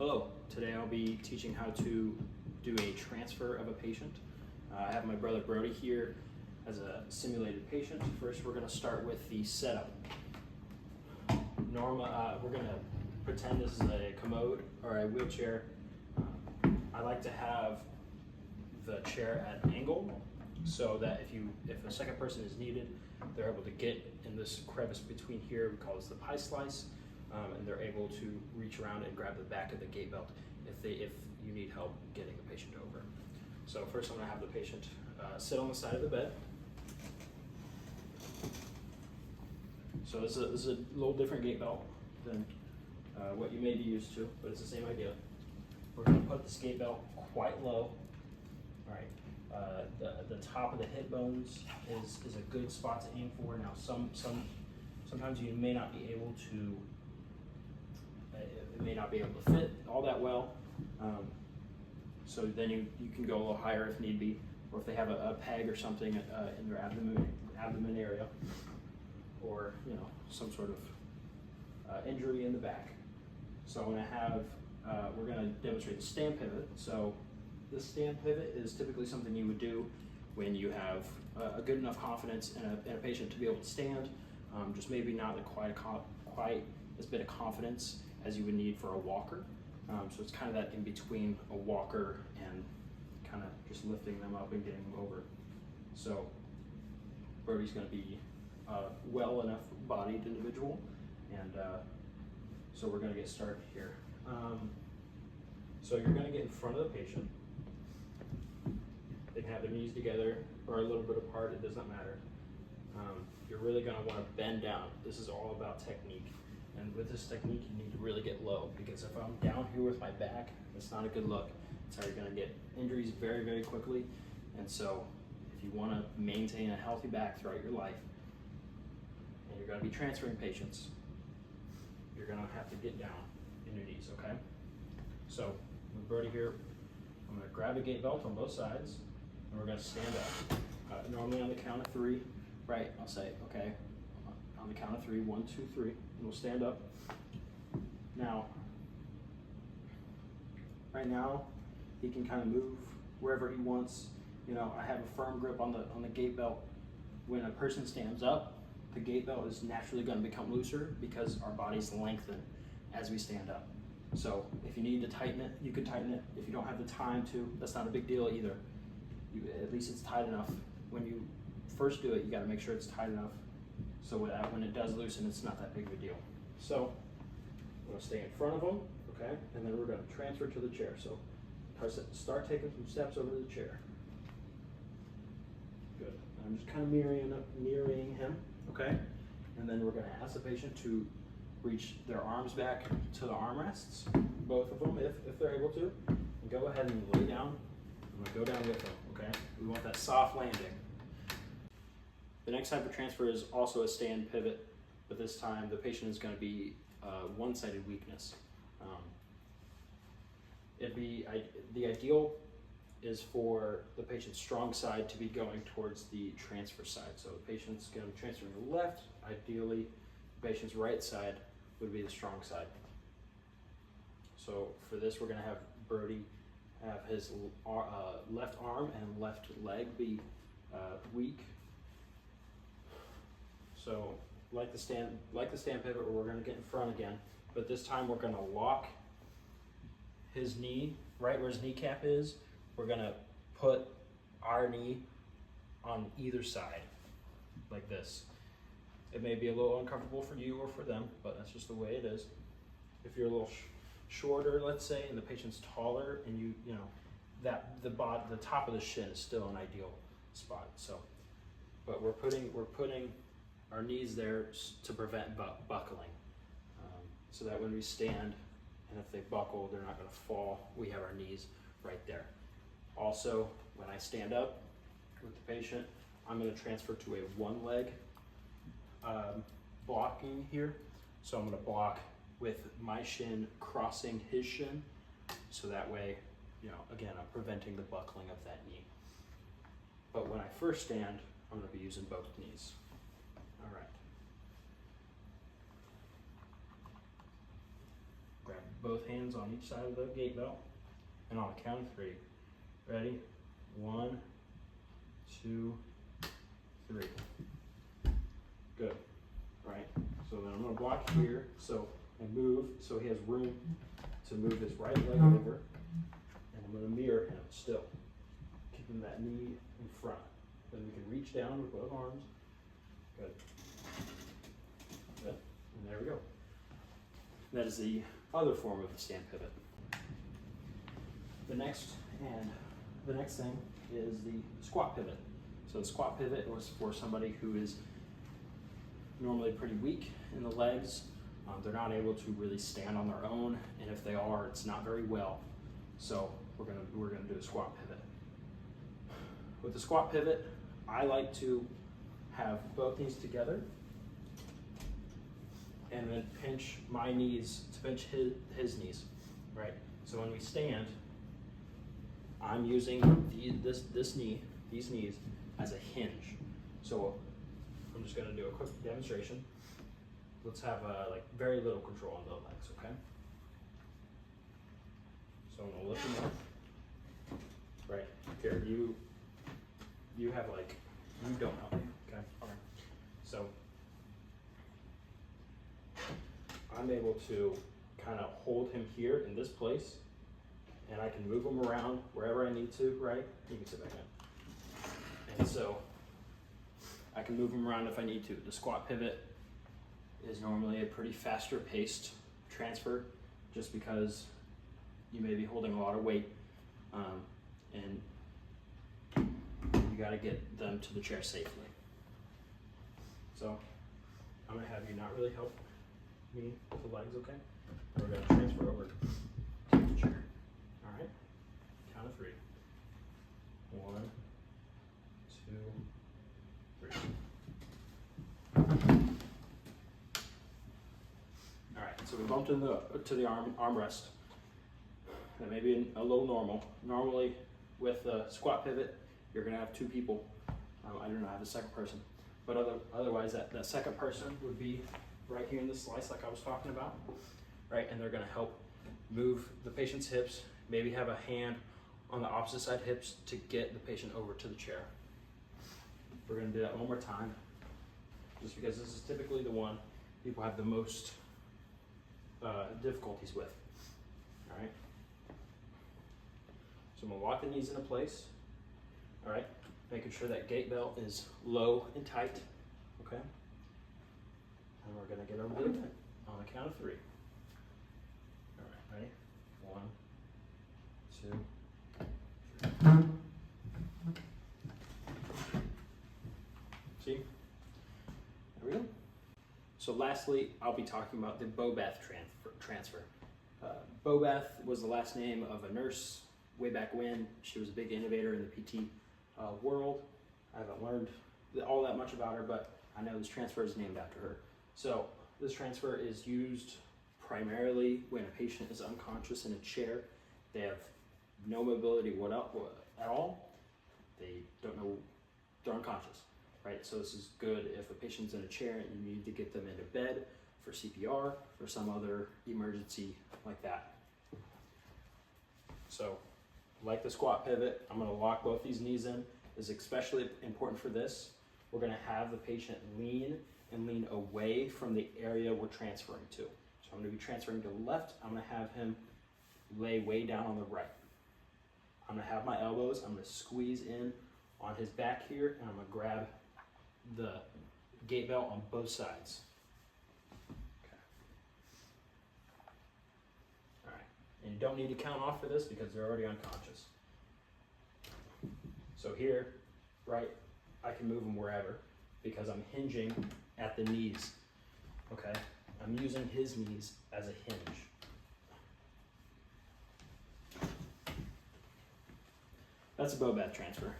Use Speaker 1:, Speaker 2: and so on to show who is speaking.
Speaker 1: Hello, today I'll be teaching how to do a transfer of a patient. I have my brother Brody here as a simulated patient. First we're going to start with the setup. We're going to pretend this is a commode or a wheelchair. I like to have the chair at an angle so that if a second person is needed, they're able to get in this crevice between here. We call this the pie slice. And they're able to reach around and grab the back of the gait belt if you need help getting the patient over. So first I'm going to have the patient sit on the side of the bed. So this is a little different gait belt than what you may be used to, but it's the same idea. We're going to put this gait belt quite low. All right, the top of the hip bones is a good spot to aim for. Now sometimes you may not be able to. It may not be able to fit all that well, so then you can go a little higher if need be, or if they have a peg or something in their abdomen area, or some sort of injury in the back. So I'm going to have we're going to demonstrate the stand pivot. So this stand pivot is typically something you would do when you have a good enough confidence in a patient to be able to stand, just maybe not quite as bit of confidence as you would need for a walker. So it's kind of that in between a walker and kind of just lifting them up and getting them over. So Brody's going to be a well enough bodied individual, and so we're going to get started here. So you're going to get in front of the patient. They can have their knees together or a little bit apart, it does not matter. You're really going to want to bend down. This is all about technique. And with this technique, you need to really get low, because if I'm down here with my back, it's not a good look. It's how you're going to get injuries very, very quickly. And so if you want to maintain a healthy back throughout your life, and you're going to be transferring patients, you're going to have to get down in your knees, okay? So with Brody here, I'm going to grab a gait belt on both sides, and we're going to stand up. Normally on the count of three, right, I'll say, okay, on the count of three, 1, 2, 3, and we'll stand up. Now, right now, he can kind of move wherever he wants. I have a firm grip on the gait belt. When a person stands up, the gait belt is naturally going to become looser because our bodies lengthen as we stand up. So if you need to tighten it, you can tighten it. If you don't have the time to, that's not a big deal either. At least it's tight enough. When you first do it, you got to make sure it's tight enough so that when it does loosen, it's not that big of a deal. So I'm going to stay in front of them, okay? And then we're going to transfer to the chair. So start taking some steps over to the chair. Good. I'm just kind of mirroring him, okay? And then we're going to ask the patient to reach their arms back to the armrests, both of them, if they're able to. And go ahead and lay down. I'm going to go down with them, okay? We want that soft landing. The next type of transfer is also a stand pivot, but this time the patient is going to be one-sided weakness. The ideal is for the patient's strong side to be going towards the transfer side. So the patient's going to transfer to the left. Ideally, the patient's right side would be the strong side. So for this, we're going to have Brody have his left arm and left leg be weak. So like the stand pivot, we're going to get in front again, but this time we're going to lock his knee right where his kneecap is. We're going to put our knee on either side like this. It may be a little uncomfortable for you or for them, but that's just the way it is. If you're a little shorter, let's say, and the patient's taller, and the top of the shin is still an ideal spot. So, but we're putting our knees there to prevent buckling, so that when we stand, and if they buckle, they're not going to fall. We have our knees right there. Also, when I stand up with the patient, I'm going to transfer to a one leg blocking here. So I'm going to block with my shin crossing his shin, so that way, again, I'm preventing the buckling of that knee. But when I first stand, I'm going to be using both knees. All right. Grab both hands on each side of the gate belt, and on a count of 3. Ready? 1, 2, 3. Good. Right. So then I'm going to block here, so and move, so he has room to move his right leg over, and I'm going to mirror him still, keeping that knee in front. Then we can reach down with both arms. Good. Good. And there we go. That is the other form of the stand pivot. The next thing is the squat pivot. So the squat pivot was for somebody who is normally pretty weak in the legs. They're not able to really stand on their own, and if they are, it's not very well. So we're gonna do a squat pivot. With the squat pivot, I like to have both knees together and then pinch my knees to pinch his knees, right? So when we stand, I'm using these knees as a hinge. So I'm just gonna do a quick demonstration. Let's have like very little control on the legs, okay? So I'm gonna lift them up. Right, here, you have like, you don't help me, okay? All right. So I'm able to kind of hold him here in this place, and I can move him around wherever I need to, right? You can sit back in. And so I can move him around if I need to. The squat pivot is normally a pretty faster paced transfer, just because you may be holding a lot of weight, and you got to get them to the chair safely. So I'm gonna have you not really help me with the legs, okay? We're gonna transfer over to the chair. All right, count of 3. 1, 2, 3. All right, so we bumped to the armrest. That may be a little normal. Normally, with a squat pivot, you're gonna have 2 people. I do not have a second person, but otherwise, that second person would be right here in the slice, like I was talking about, right? And they're gonna help move the patient's hips. Maybe have a hand on the opposite side hips to get the patient over to the chair. We're gonna do that one more time, just because this is typically the one people have the most difficulties with. All right. So I'm gonna lock the knees into place. All right, making sure that gate belt is low and tight. Okay. And we're gonna get over to the pin on the count of 3. All right, ready? 1, 2, 3. See? There we go. So lastly, I'll be talking about the Bobath transfer. Bobath was the last name of a nurse way back when. She was a big innovator in the PT world. I haven't learned all that much about her, but I know this transfer is named after her. So this transfer is used primarily when a patient is unconscious in a chair. They have no mobility at all. They don't know, they're unconscious, right? So this is good if a patient's in a chair and you need to get them into bed for CPR or some other emergency like that. So like the squat pivot, I'm gonna lock both these knees in. This is especially important for this. We're gonna have the patient lean away from the area we're transferring to. So I'm gonna be transferring to the left. I'm gonna have him lay way down on the right. I'm gonna have my elbows, I'm gonna squeeze in on his back here, and I'm gonna grab the gate belt on both sides. Okay. All right, and you don't need to count off for this because they're already unconscious. So here, right, I can move them wherever because I'm hinging at the knees, okay? I'm using his knees as a hinge. That's a Bobath transfer.